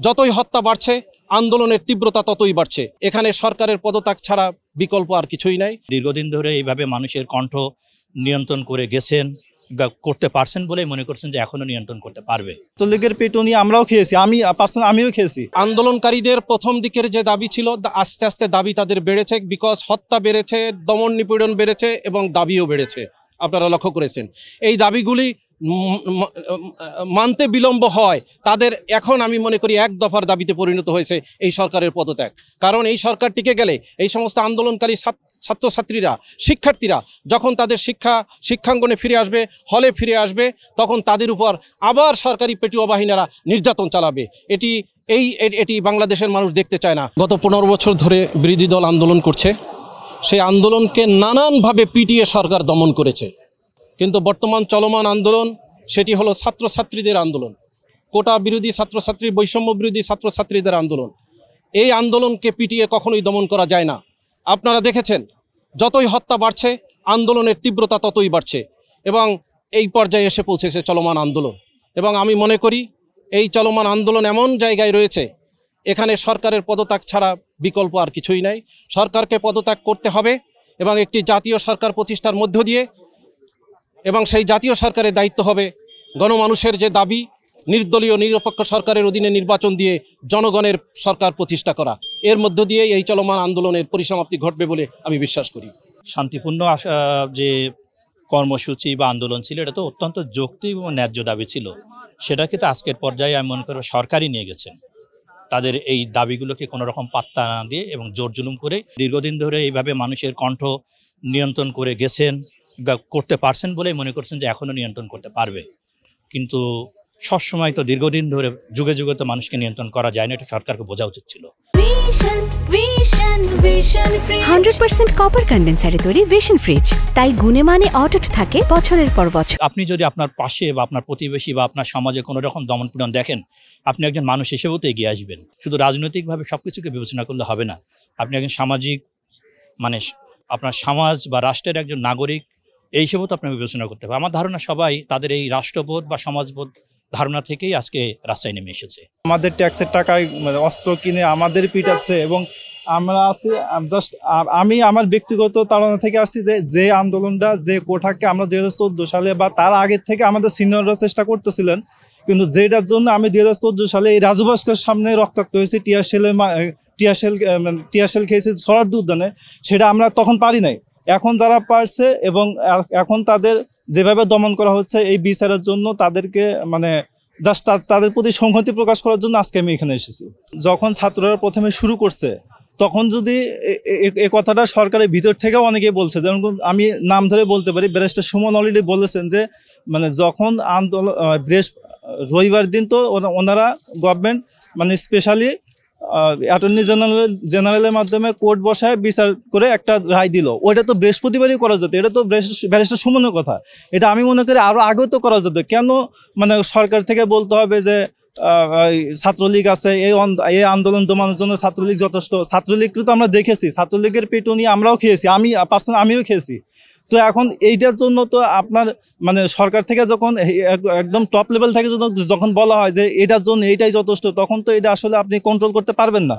যতই হত্যা বাড়ছে, আন্দোলনের তীব্রতা ততই বাড়ছে। এখানে সরকারের পদত্যাগ ছাড়া বিকল্প আর কিছুই নাই। দীর্ঘদিন ধরে এইভাবে মানুষের কণ্ঠ নিয়ন্ত্রণ করে গেছেন, করতে পারছেন বলেই মনে করছেন যে এখনো নিয়ন্ত্রণ করতে পারবে। লীগের পেটুনি আমরাও খেয়েছি, আমিও খেয়েছি। আন্দোলনকারীদের প্রথম দিকের যে দাবি ছিল, আস্তে আস্তে দাবি তাদের বেড়েছে, বিকজ হত্যা বেড়েছে, দমন নিপীড়ন বেড়েছে এবং দাবিও বেড়েছে। আপনারা লক্ষ্য করেছেন এই দাবিগুলি মানতে বিলম্ব হয় তাদের। এখন আমি মনে করি এক দফার দাবিতে পরিণত হয়েছে এই সরকারের পদত্যাগ। কারণ এই সরকার টিকে গেলে এই সমস্ত আন্দোলনকারী ছাত্রছাত্রীরা, শিক্ষার্থীরা যখন তাদের শিক্ষাঙ্গনে ফিরে আসবে, হলে ফিরে আসবে, তখন তাদের উপর আবার সরকারি পেটুয়া বাহিনীরা নির্যাতন চালাবে। এটি বাংলাদেশের মানুষ দেখতে চায় না। গত 15 বছর ধরে বিরোধী দল আন্দোলন করছে, সেই আন্দোলনকে নানানভাবে পিটিয়ে সরকার দমন করেছে। কিন্তু বর্তমান চলমান আন্দোলন সেটি হলো ছাত্রছাত্রীদের আন্দোলন, কোটা বিরোধী ছাত্রছাত্রী, বৈষম্য বিরোধী ছাত্রছাত্রীদের আন্দোলন। এই আন্দোলনকে পিটিয়ে কখনোই দমন করা যায় না। আপনারা দেখেছেন যতই হত্যা বাড়ছে, আন্দোলনের তীব্রতা ততই বাড়ছে এবং এই পর্যায়ে এসে পৌঁছেছে চলমান আন্দোলন। এবং আমি মনে করি এই চলমান আন্দোলন এমন জায়গায় রয়েছে, এখানে সরকারের পদত্যাগ ছাড়া বিকল্প আর কিছুই নাই। সরকারকে পদত্যাগ করতে হবে এবং একটি জাতীয় সরকার প্রতিষ্ঠার মধ্য দিয়ে, এবং সেই জাতীয় সরকারের দায়িত্ব হবে গণমানুষের যে দাবি, নির্দলীয় নিরপেক্ষ সরকারের অধীনে নির্বাচন দিয়ে জনগণের সরকার প্রতিষ্ঠা করা। এর মধ্য দিয়ে এই চলমান আন্দোলনের পরিসমাপ্তি ঘটবে বলে আমি বিশ্বাস করি। শান্তিপূর্ণ যে কর্মসূচি বা আন্দোলন ছিল, এটা তো অত্যন্ত যৌক্তিক এবং ন্যায্য দাবি ছিল। সেটাকে তো আজকের পর্যায়ে আমি মনে করি সরকারই নিয়ে গেছেন। তাদের এই দাবিগুলোকে কোনো রকম পাত্তা না দিয়ে এবং জোর জুলুম করে দীর্ঘদিন ধরে এইভাবে মানুষের কণ্ঠ নিয়ন্ত্রণ করে গেছেন, করতে পারছেন বলেই মনে করছেন যে এখনো নিয়ন্ত্রণ করতে পারবে। কিন্তু সবসময় তো দীর্ঘদিন ধরে যুগে যুগে তো মানুষকে নিয়ন্ত্রণ করা যায় না, এটা সরকারকে বোঝা উচিত ছিল। 100% কপার কন্ডেন্সারে তৈরি ভিশন ফ্রিজ, তাই গুণে মানে অটুট থাকে বছরের পর বছর। আপনি যদি আপনার পাশে বা আপনার প্রতিবেশী বা আপনার সমাজে কোনো রকম দমনপীড়ন দেখেন, আপনি একজন মানুষ হিসেবেও তো এগিয়ে আসবেন। শুধু রাজনৈতিকভাবে সবকিছুকে বিবেচনা করলে হবে না। আপনি একজন সামাজিক, মানে আপনার সমাজ বা রাষ্ট্রের একজন নাগরিক, এই হিসেবেও তো আপনাকে বিবেচনা করতে হবে। আমার ধারণা সবাই তাদের এই রাষ্ট্রবোধ বা সমাজবোধ ধারণা থেকেই আজকে রাস্তায় নেমে এসেছে। আমাদের ট্যাক্সের টাকায় অস্ত্র কিনে আমাদের পিটাচ্ছে এবং আমরা আছি জাস্ট আমার ব্যক্তিগত তাড়না থেকে আসছি যে আন্দোলনটা, যে কোঠাকে আমরা 2014 সালে বা তার আগের থেকে আমাদের সিনিয়ররা চেষ্টা করতেছিলেন, কিন্তু যেটার জন্য আমি 2014 সালে এই রাজু ভাস্কর সামনে রক্তাক্ত হয়েছি, টিয়ারশেল খেয়েছি সরার্দি উদ্যানে, সেটা আমরা তখন পারি নাই। এখন যারা পারছে এবং এখন তাদের যেভাবে দমন করা হচ্ছে এই বিচারের জন্য তাদেরকে জাস্ট তাদের প্রতি সংহতি প্রকাশ করার জন্য আজকে আমি এখানে এসেছি। যখন ছাত্ররা প্রথমে শুরু করছে, তখন যদি এই কথাটা সরকারের ভিতর থেকেও অনেকেই বলছে, যেমন আমি নাম ধরে বলতে পারি, ব্যারিস্টার সুমন অলরেডি বলেছেন যে যখন আন্দোলন রবিবার দিন তো ওনারা গভর্নমেন্ট স্পেশালি অ্যাটর্নি জেনারেলের মাধ্যমে কোর্ট বসায় বিচার করে একটা রায় দিল। ওইটা তো বৃহস্পতিবারই করা যেত। এটা তো ব্যারিস্টার সুমনের কথা। এটা আমি মনে করি আরও আগেও তো করা যেত। কেন সরকার থেকে বলতে হবে যে ছাত্রলীগ আছে, এই আন্দোলন দমানোর জন্য ছাত্রলীগ যথেষ্ট? ছাত্রলীগকে তো আমরা দেখেছি, ছাত্রলীগের পেটুনি আমরাও খেয়েছি, আমিও খেয়েছি। তো এখন এইটার জন্য তো আপনার সরকার থেকে যখন একদম টপ লেভেল থেকে যখন বলা হয় যে এটার জন্য এইটাই যথেষ্ট, তখন তো এটা আসলে আপনি কন্ট্রোল করতে পারবেন না।